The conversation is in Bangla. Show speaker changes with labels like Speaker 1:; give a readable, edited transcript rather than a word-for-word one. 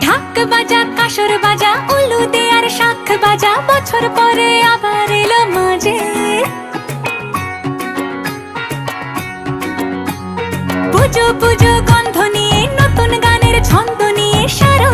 Speaker 1: ঢাক বাজা কাসর বাজা উলু দে আর শাখ বাজা, বছর পরে আবার এলো মাঝে। পুজো পুজো গন্ধ নিয়ে নতুন গানের ছন্দ নিয়ে সারা